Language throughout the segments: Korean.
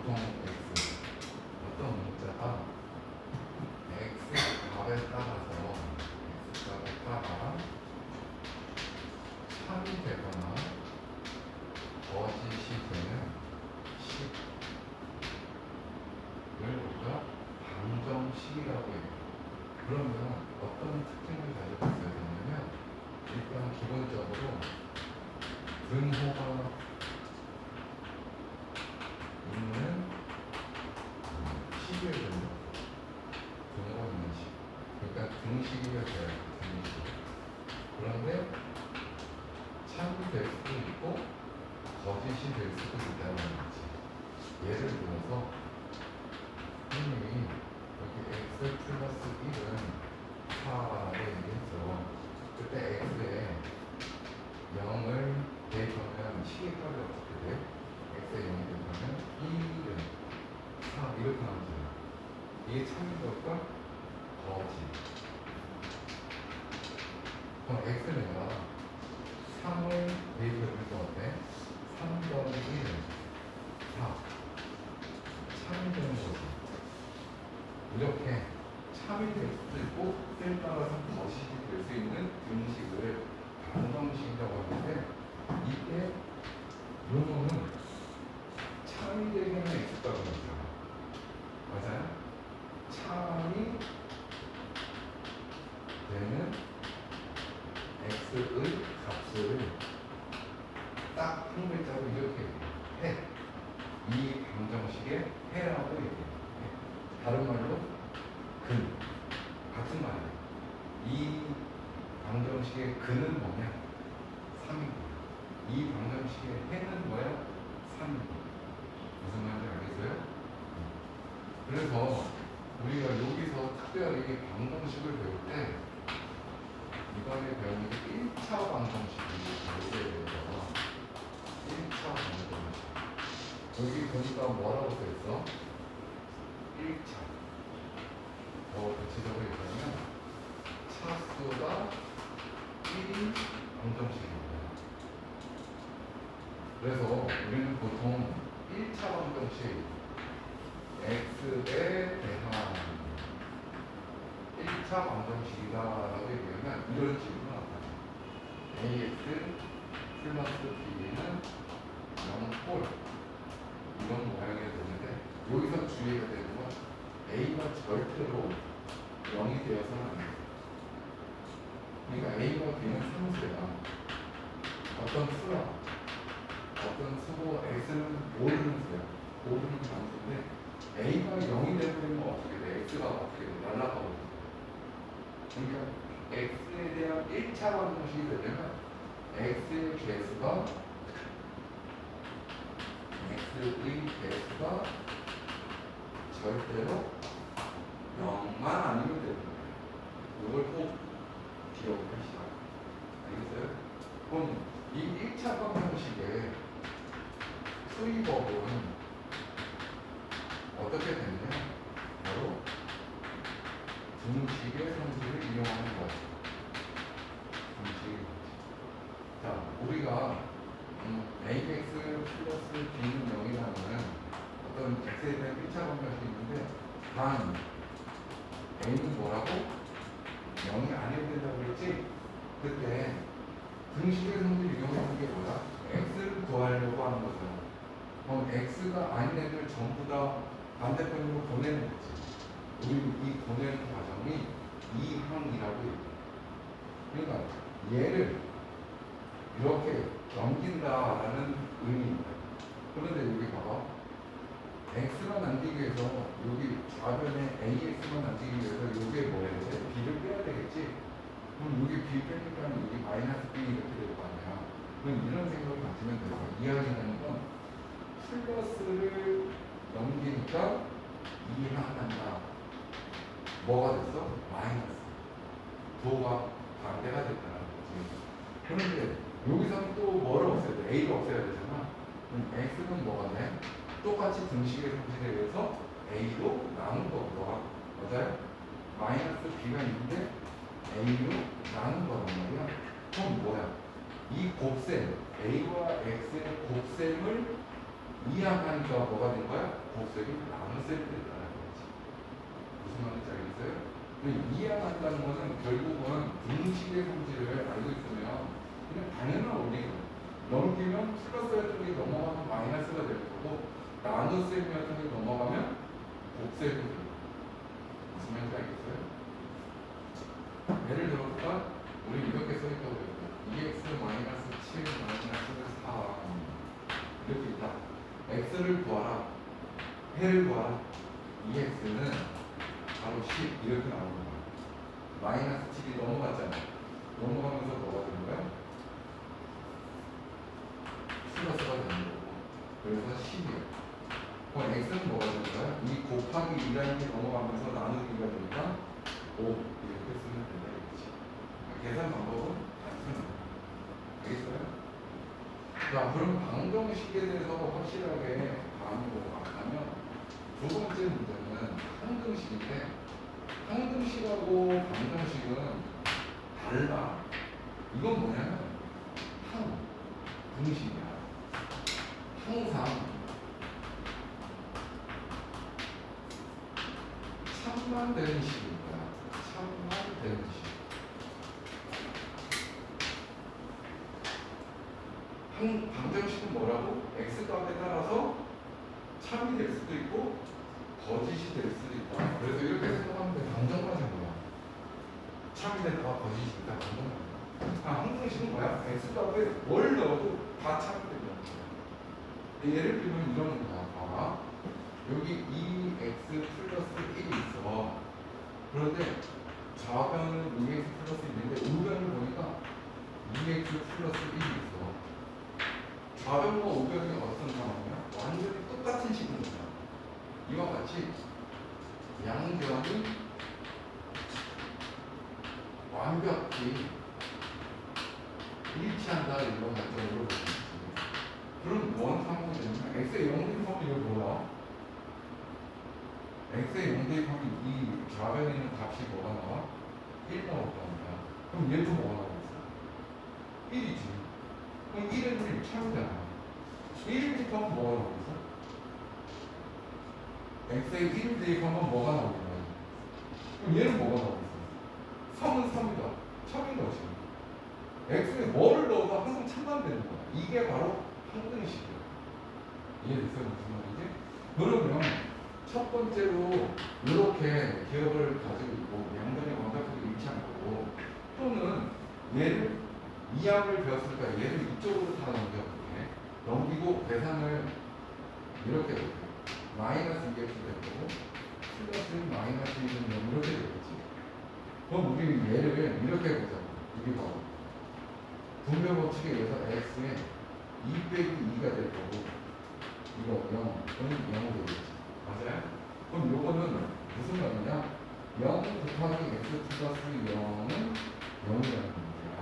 보통 x 어떤 문자가 x 값에 따라서 x 값에 따라 3이 되거나 거짓이 되는 식을 우리가 방정식이라고 해요. 그러면 어떤 특징을 가지고 있어야 되냐면 일단 기본적으로 분호가 있는 식을 분호가 있는 식. 그러니까 등식이가 돼야 돼요. 등식. 그런데 참이 될 수도 있고 거짓이 될 수도 있다는 거지. 예를 들어서 선생님이 여기 x 플러스 1은 4를 얘기했죠. 그때 x에 0을 대입하면 식의 값이 어떻게 돼? x에 0을 대입하면 1은 4 이렇게 나오잖아요. 이게 참인 것과 거짓. 그럼 x는 3을 대입해보면 어때? 3 더하기 1은 4 참이 되는 거지. 이렇게 참이 될 수도 있고 때에 따라서 거짓이 될 수 있는 등식을 방정식이라고 하는데 이게 요거는 참이 되게는 있었다고 그러죠. 맞아요? 참이 되는 x의 값을 딱 한 글자로 이렇게 해. 이 방정식의 해라고 얘기해요. 다른 말로 근. 같은 말이에요. 이 방정식의 근은 뭐냐? 3이고 이 방정식의 해는 뭐야? 3이고 무슨 말인지 알겠어요? 그래서 우리가 여기서 특별히 방정식을 배울 때 이번에 배우는 게 1차 방정식이 배우게 되어서 1차 방정식 여기 보니까 뭐라고 써있어? 1차 더 구체적으로 얘기하면 차수가 1인 방정식입니다. 그래서 우리는 보통 1차 방정식 x에 대한 1차 방정식이다라고 얘기하면 이런 식으로 나타나요. ax 플러스 b는 0꼴 이런 모양이 되는데 여기서 주의해야 되는 건 a가 절대로 0이 되어서는 안 돼요. 그러니까 a와 b는 상수야. 어떤 수야. 어떤 수고 x는 모르는 수야. 모르는 상수인데 a가 0이 되면 어떻게 돼? x가 어떻게 돼? 날아가거든. 그러니까 x에 대한 1차 방정식이 되려면 x의 개수가 절대로 0만 아니면 되는 거예요. 이걸 꼭 기억하시라. 알겠어요? 그럼 이 1차 방정식의 수입법은 어떻게 되느냐? 바로 등식의 상수를 이용하는 거죠. 등식의 상수. 자, 우리가 ax 플러스 b는 0이라는 어떤 x에 대한 1차 방정식이 있는데 단 a는 뭐라고? 0이 아니어야 된다고 그랬지? 그때 등식의 상수를 이용하는 게 뭐야? x를 구하려고 하는 거잖아. 그럼 x가 아닌 애들 전부 다 반대편으로 보내는 거지. 우리 이 보내는 과정이 이항이라고 얘기해. 그러니까 얘를 이렇게 넘긴다라는 의미입니다. 그런데 여기 봐봐. x만 남기기 위해서 여기 좌변에 ax만 남기기 위해서 여기에 뭐 해야 돼? b를 빼야 되겠지? 그럼 여기 b 빼니까 여기 마이너스 b 이렇게 될 거 아니야. 그럼 이런 생각을 가지면 돼요. 이항이라는 건 플러스를 넘기니까 이항한다. 뭐가 됐어? 마이너스. 부호가 반대가 됐다는 거지. 그런데 여기서는 또 뭐를 없애야 돼? a를 없애야 되잖아. 그럼 x는 뭐가 돼? 똑같이 등식의 상식에 의해서 a로 나눈 거고, 맞아요? 마이너스 b가 있는데 a로 나눈 거란 말이야. 그럼 뭐야? 이 곱셈, a와 x의 곱셈을 이항하니까 뭐가 된 거야? 곱셈이 나눗셈이 됐다는 거지. 무슨 말인지 알겠어요? 이항한다는 것은 결국은 분식의 성질을 알고 있으면 그냥 당연한 원리거든. 넘기면 플러스였던 게 넘어가면 마이너스가 될 거고 나눗셈이었던 게 넘어가면 곱셈이 될 거고. 무슨 말인지 알겠어요? 예를 들어볼까? 우리 이렇게 써있다고 해요. 2x 마이너스 7 마이너스 4 이렇게 있다. x를 구하라. 해를 구하라. 2x는 바로 10 이렇게 나오는 거야. 마이너스 7이 넘어갔잖아. 넘어가면서 뭐가 되는 거야? 플러스가 되는 거고. 그래서 10이야. 그럼 x는 뭐가 되는 거야? 이 곱하기 2라는 게 넘어가면서 나누기가 되니까 5 이렇게 쓰면 된다 이거지. 계산 방법은 단순하다. 알겠어요? 자, 그럼 방정식에 대해서 확실하게 감이 왔다면 두 번째 문제는 항등식인데 항등식하고 방정식은 달라. 이건 뭐냐면 항등식이야. 항상 참만 되는 식인 거야. 참만 되는 식. 방정식은 뭐라고? x 값에 따라서 참이 될 수도 있고 거짓이 될 수도 있다. 그래서 이렇게 생각하면 돼. 방정만 생각해. 참이 될까 거짓이 있다. 방정만. 항등식은 뭐야? x 값에 뭘 넣어도 다 참이 된다는 거야. 예를 들면 이런 거야. 봐봐. 여기 2x 플러스 1이 있어. 그런데 좌변은 2x 플러스 1인데 우변을 보니까 2x 플러스 1이 있어. 좌변과 우변이 어떤 상황이야? 완전히 똑같은 식인 거야. 이와 같이 양변이 완벽히 일치한다 이런 관점으로 보는 거지. 그럼 뭔 상황이 되냐면 x의 0 대입하면 이거 뭐야? x의 0 대입하면 이 좌변에 있는 값이 뭐가 나와? 1 나올 거 아니야. 그럼 얘도 뭐가 나오겠어? 1이지. 그럼 1은 1 참이잖아. 1 대입하면 뭐가 나오겠어? x의 1 대입하면 뭐가 나오겠냐? 그럼 얘는 뭐가 나오겠어? 3은 3이다. 참인 거지. x에 뭐를 넣어도 항상 참만 되는 거야. 이게 바로 항등식이야. 이해됐어요? 무슨 말인지? 그러면 첫 번째로 이렇게 기억을 가지고 있고 양변이 완벽하게 일치한 거고 또는 얘를 이항을 배웠으니까 얘를 이쪽으로 다 넘기고 계산을 이렇게 돼. 마이너스 2x 될 거고 플러스 마이너스 2는 0 이렇게 되겠지. 그럼 우리 얘를 이렇게 보자. 이게 바로 분배 법칙에 의해서 x에 2 빼기 2가 될 거고 이거 0, 그럼 0 되겠지. 맞아요? 그럼 요거는 무슨 말이냐? 0 곱하기 x 플러스 0은 0이라는 문제야.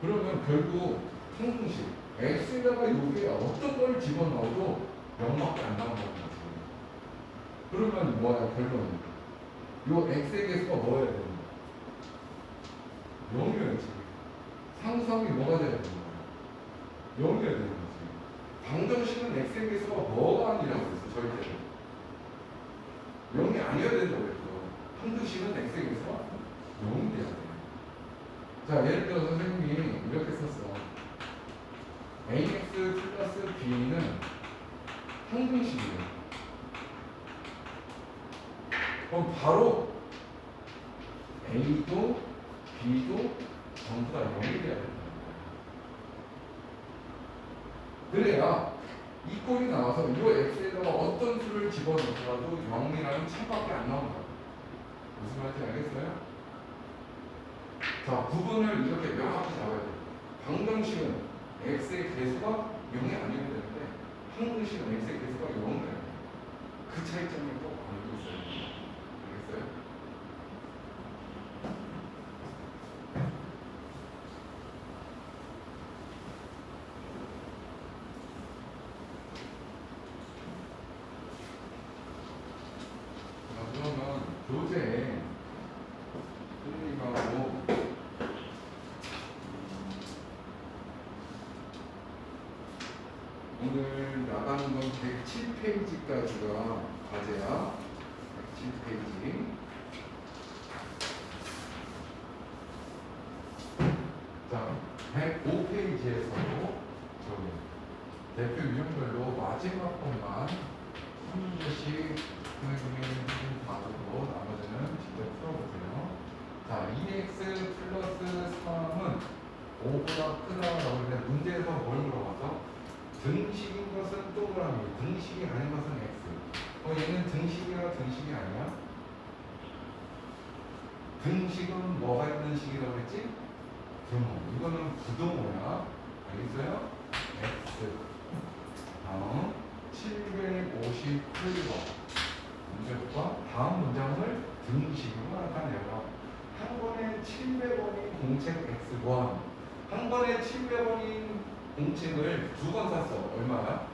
그러면 결국 항등식 x에다가 여기에 어떤 걸 집어넣어도 0밖에 안 나온다는 거지. 그러면 뭐야 결론은? 요 x의 개수가 뭐여야 되는 거야? 0이어야지. 상수함이 뭐가 돼야 되는 거야? 0이어야 되는 거지. 방정식은 x의 개수가 뭐가 아니라고 그랬어 절대로. 0이 아니어야 된다고 그랬어. 항등식은 x의 개수가 0이 돼야 돼. 자 예를 들어 선생님이 이렇게 썼어. ax 플러스 b는 항등식이에요. 그럼 바로 a도 b도 전부 다 0이 돼야 된다는 거야. 그래야 이 꼴이 나와서 이 x에다가 어떤 수를 집어넣더라도 0이라는 참밖에 안 나온다. 무슨 말인지 알겠어요? 자, 구분을 이렇게 명확히 잡아야 돼요. 방정식은 x의 개수가 0이 아니어야 되는데 항등식은 x의 개수가 0이어야 돼요. 그 차이점을 꼭 알고 있어야 돼요. 알겠어요? 그러면 교재에 선생님하고 오늘 나가 107페이지까지가 과제야. 107페이지. 자, 105페이지에서도 저기 대표 유형별로 마지막 번만 한 문제씩 선생님이 봐주고 나머지는 직접 풀어보세요. 자, 2x 플러스 3은 5보다 크다라고 했는데 문제에서 뭘 물어봐서 등식인 것은 동그라미, 등식이 아닌 것은 x. 얘는 등식이야, 등식이 아니야? 등식은 뭐가 있는 식이라고 했지? 등호. 이거는 부등호야. 알겠어요? x. 다음 758번 문제부터 다음 문장을 등식으로 나타내요. 한 번에 700원인 공책 x1. 한 번에 700원인 공책을 두 번 샀어. 얼마야?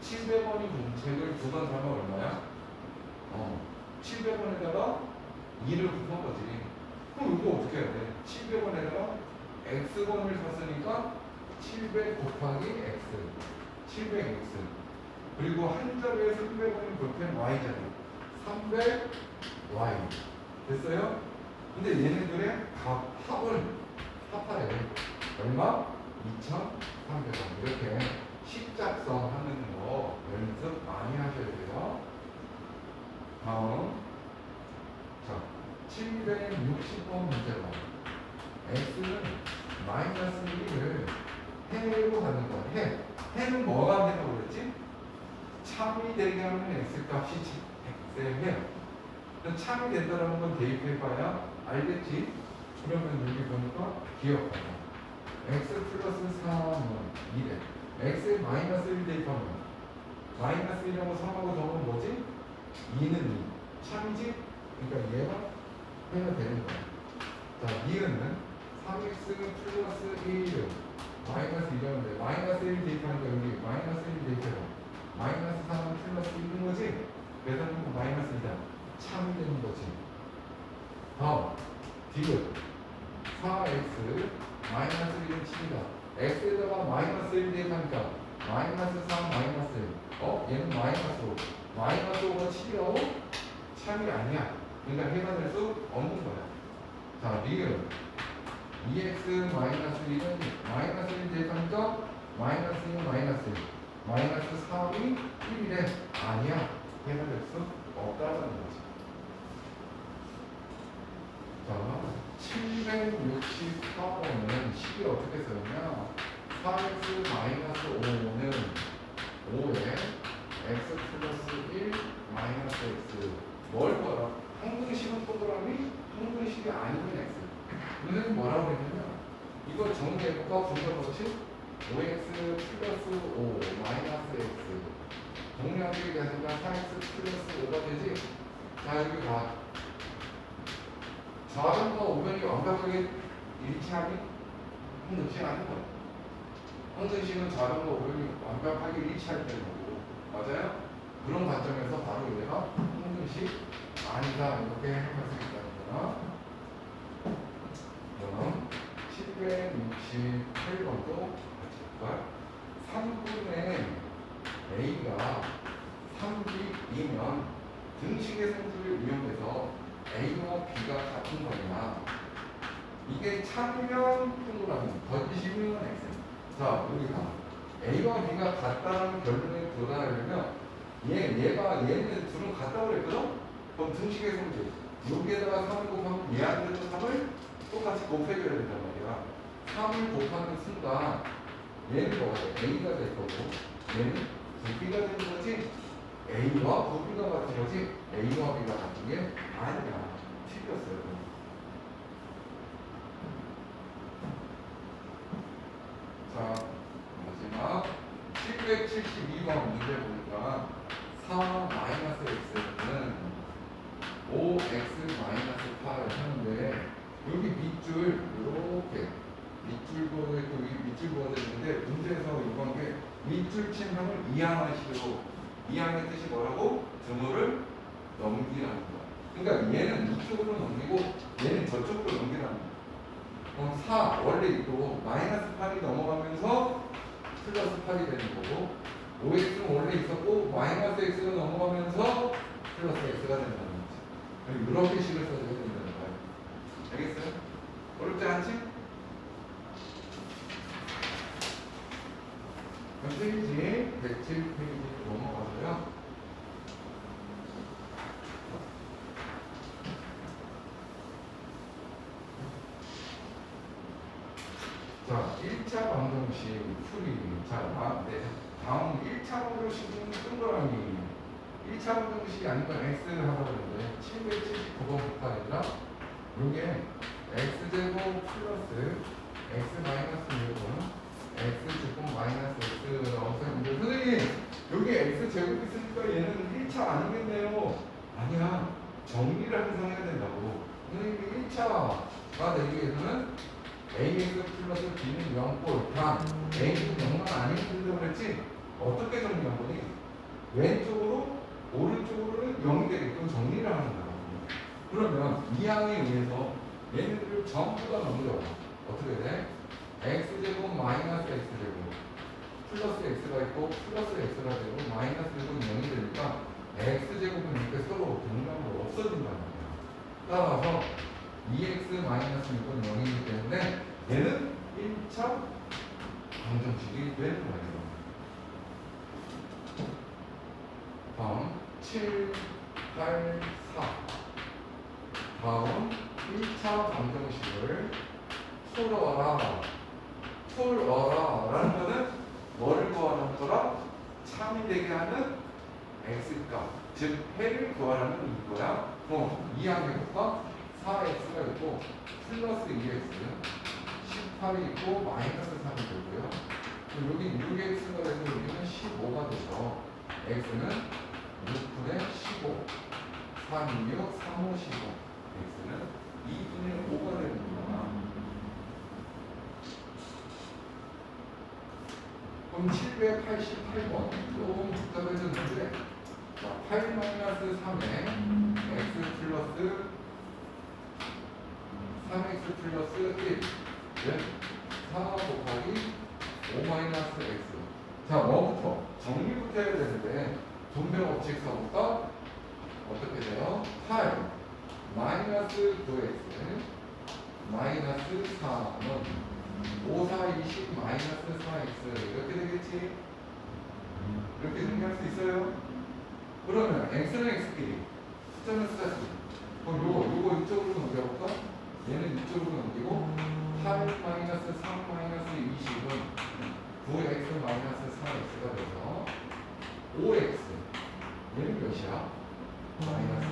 700원인 공책을 두 번 사면 얼마야? 700원에다가 2를 곱한 거지. 그럼 이거 어떻게 해야 돼? 700원에다가 x번을 샀으니까 700 곱하기 x 700x 그리고 한 자리에 300원이 볼펜 y자리 300y 됐어요? 근데 얘네들의 합을 합하래. 얼마? 2,300원. 이렇게 식작성 하는 거 연습 많이 하셔야 돼요. 다음 자 760번 문제 봐. x는 마이너스 1을 해로 가는 거야. 해는 뭐가 된다고 그랬지? 참이 되게 하면 x값이 x의 해요. 참이 된다는 건 대입해봐야 알겠지? 그러면 여기 보니까 기억하자. x 플러스 3은 2래. x에 마이너스 1 대입하면 마이너스 1하고 3하고 더하면 뭐지? 2는 2. 참이지? 그러니까 얘가 해가 되는 거야. 자, 니은은 3x 플러스 1은 마이너스 1이었는데 마이너스 1 대입하니까 여기 마이너스 1 대입해봐. 마이너스 3은 플러스 1인 거지? 계산하면 마이너스 2다. 참이 되는 거지. 다음 디귿 4x 마이너스 1은 7이다. x에다가 마이너스 1 대입하니까 마이너스 3 마이너스 1. 얘는 마이너스 5. 마이너스 5가 7이라고? 참이 아니야. 그러니까 해가 될 수 없는 거야. 자, 리은 2x 마이너스 1은 마이너스 1 대입하니까 마이너스 2는 마이너스 1. 마이너스 3이 1이래. 아니야. 해가 될 수 없다는 거지. 자, 764번은 식이 어떻게 써있냐? 4x 마이너스 5는 5에 x 플러스 1 마이너스 x. 뭘 봐라? 항등식은 동그라미, 항등식이 아니면 x. 선생님 뭐라고 했냐면 이거 정리해볼까? 분석법칙 5x 플러스 5 마이너스 x 정리하기 위해서가 4x 플러스 5가 되지? 자, 여기 봐. 좌변과 우변이 완벽하게 일치하니? 항등식 아닌 거야. 항등식은 좌변과 우변이 완벽하게 일치할 때는 거고. 맞아요? 그런 관점에서 바로 얘가 항등식 아니다. 이렇게 해볼 수 있다는 거야. 그럼 768번도 같이 볼까요? 3분의 a가 3b이면 등식의 성질을 이용해서 a와 b가 같은 거냐. 이게 참이면 동그라미, 던지시면 x. 자, 여기가 a와 b가 같다는 결론에 도달하려면 얘는 둘은 같다고 그랬거든? 그럼 등식의 성질 여기에다가 3을 곱하면 얘한테도 3을 똑같이 곱해줘야 된단 말이야. 3을 곱하는 순간 얘는 뭐가 돼? a가 될 거고 얘는 b가 되는 거지. a와 b가 같은 거지 a와 b가 같은 게 아니야. 틀렸어요. 자, 마지막 772번 문제 보니까 4-x는 5x 8 하는데 여기 밑줄 이렇게 밑줄 그어져 있고 여기 밑줄 그어져 있는데 문제에서 이건 게 밑줄 침형을 이항하시오. 이항의 뜻이 뭐라고? 등호를 넘기라는 거야. 그러니까 얘는 이쪽으로 넘기고 얘는 저쪽으로 넘기라는 거야. 그럼 4 원래 있고 마이너스 8이 넘어가면서 플러스 8이 되는 거고 5x는 원래 있었고 마이너스 x가 넘어가면서 플러스 x가 된다는 거지. 이렇게 식을 써줘야 된다는 거야. 알겠어요? 어렵지 않지? 그럼 페이지 107페이지 넘어가서요. 자, 1차 방정식 풀이. 자, 네. 다음 1차 방정식은 동그라미. 1차 방정식이 아니면 x를 하라고 그러는데 779번부터 아니라 요게 x제곱 플러스 x 마이너스 6은 x제곱 마이너스 x라고 써있는데 선생님 여기 x제곱 있으니까 얘는 1차 아니겠네요. 아니야. 정리를 항상 해야 된다고. 선생님이 1차가 되기 위해서는 ax 플러스 b는 0꼴 단 a는 0만 아니면 된다고 그랬지? 어떻게 정리한 거니? 왼쪽으로 오른쪽으로는 0이 되게끔 정리를 하는 거야. 그러면 이 항에 의해서 얘네들을 전부 다 넘겨. 어떻게 돼? x제곱 마이너스 x제곱 플러스 x가 있고 플러스 x가 되고 마이너스 6은 0이 되니까 x제곱은 이렇게 서로 동량으로 없어진단 말이야. 따라서 2x 마이너스 6은 0이기 때문에 얘는 1차 방정식이 되는 거예요. 다음 7, 8, 4 다음 1차 방정식을 풀어라. 풀어라 라는 거는 뭐를 구하라는 거라? 참이 되게 하는 x값 즉 해를 구하라는 이거야. 이 항에부터 4x가 있고 플러스 2x 18이 있고 마이너스 3이 되고요. 여기 6x가 되고 여기는 15가 되죠. x는 6분의 15 3, 6, 3, 5, 15 x는 2분의 5가 됩니다. 그럼 788번 조금 복잡해졌는데 8-3에 x 플러스 3x 플러스 1 4 곱하기 5-x 자 뭐부터? 정리부터 해야 되는데 분배 법칙서부터 어떻게 돼요? 8 마이너스 9x 마이너스 4는 5, 4, 20 마이너스 4x 이렇게 되겠지? 이렇게 정리할 수 있어요? 그러면 x는 x끼리 숫자는 숫자끼리 그럼 요거 이쪽으로 넘겨볼까? 얘는 이쪽으로 넘기고 8 마이너스 3 마이너스 20은 9x 마이너스 4x가 돼서 5x 얘는 몇이야? 마이너스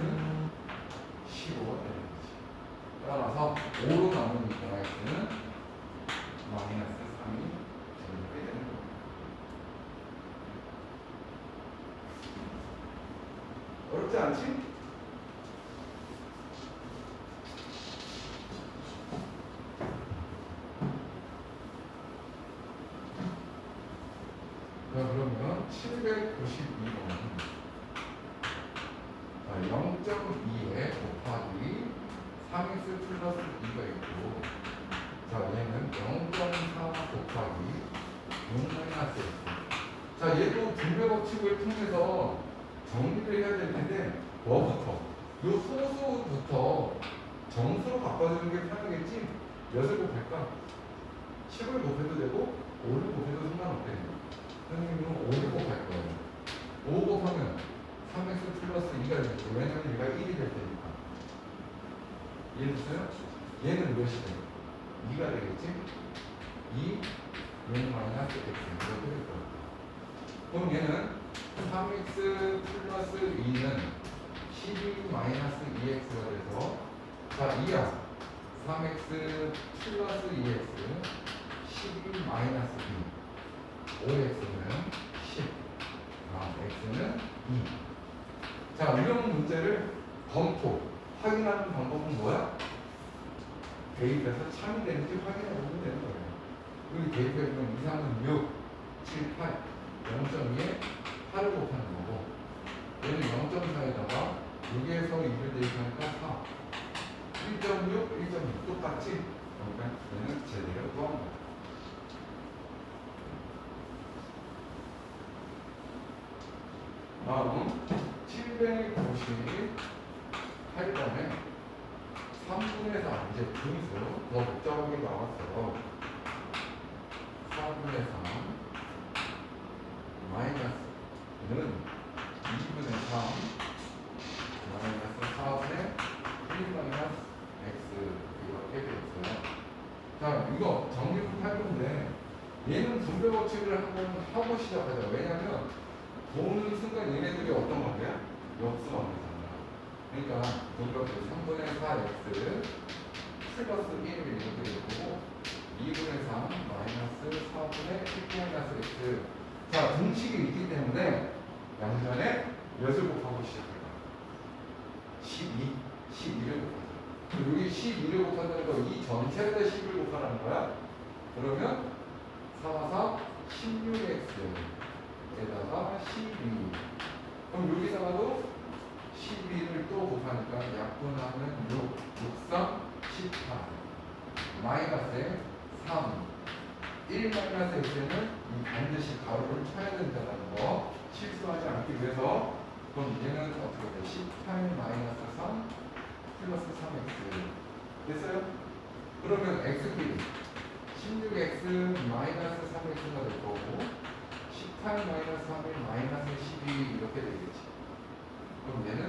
15가 되는 거지. 따라서 5로 나누니까 x는 마이너스 3이 정리가 되는 거예요. 어렵지 않지? 그러면 792번 0.2에 곱하기 3x 플러스 2가 있고 자 얘는 0.4 곱하기 6 마이너스 x 자 얘도 분배 법칙을 통해서 정리를 해야 될 텐데 뭐부터? 요 소수부터 정수로 바꿔주는 게 편하겠지? 몇을 곱할까? 10을 곱해도 되고 5를 곱해도 상관없대. 선생님은 5를 곱할 거예요. 5 곱하면 3x 플러스 2가 되겠죠. 왜냐면 얘가 1이 될 테니까. 이해됐어요? 얘는 몇이 돼? 2가 되겠지? 2, 얘는 마이너스 x 이렇게 될 거예요. 그럼 얘는 3x 플러스 2는 12 마이너스 2x가 돼서 자 2야 3x 플러스 2x 12 마이너스 2 5x는 10 x는 2 자 이런 문제를 검토 확인하는 방법은 뭐야? 대입해서 참이 되는지 확인해 보면 되는 거예요. 여기 대입해보면 2, 3은 6 7, 8 0.2에 8을 곱하는 거고 얘는 0.4에다가 6에서 2를 대입하니까 4 1.6, 1.6 똑같지? 그러니까 얘는 제대로 구한 거야. 다음 798번에 3분의 4 이제 분수 더 복잡하게 나왔어. 4분의 3 마이너스는 2분의 3 마이너스 4분의 1 마이너스 x 이렇게 되었어요. 자, 이거 정리를 할 건데 얘는 분배 법칙을 한번 하고 시작하자. 왜냐면 보는 순간 얘네들이 어떤 관계야? 역수 관계잖아. 그러니까 분배 법칙 3분의 4x 플러스 1 이렇게 되고 2분의 3 마이너스 4분의 1 마이너스 x. 자, 등식이 있기 때문에 양면에 몇을 곱하고 시작할까? 12를 곱하자. 여기 12를 곱한다는 거 이 전체에다 10을 곱하라는 거야. 그러면 4, 4, 16x에다가 12. 그럼 여기다가도 12를 또 곱하니까 약분하면 6, 6, 3, 18. 마이너스에 3. 1 마이너스 x는 반드시 가로를 쳐야 된다는 거 실수하지 않기 위해서. 그럼 얘는 어떻게 돼? 18 마이너스 3 플러스 3x 됐어요? 그러면 x끼리 16x 마이너스 3x가 될 거고 18 마이너스 3이 마이너스 12 이렇게 되겠지. 그럼 얘는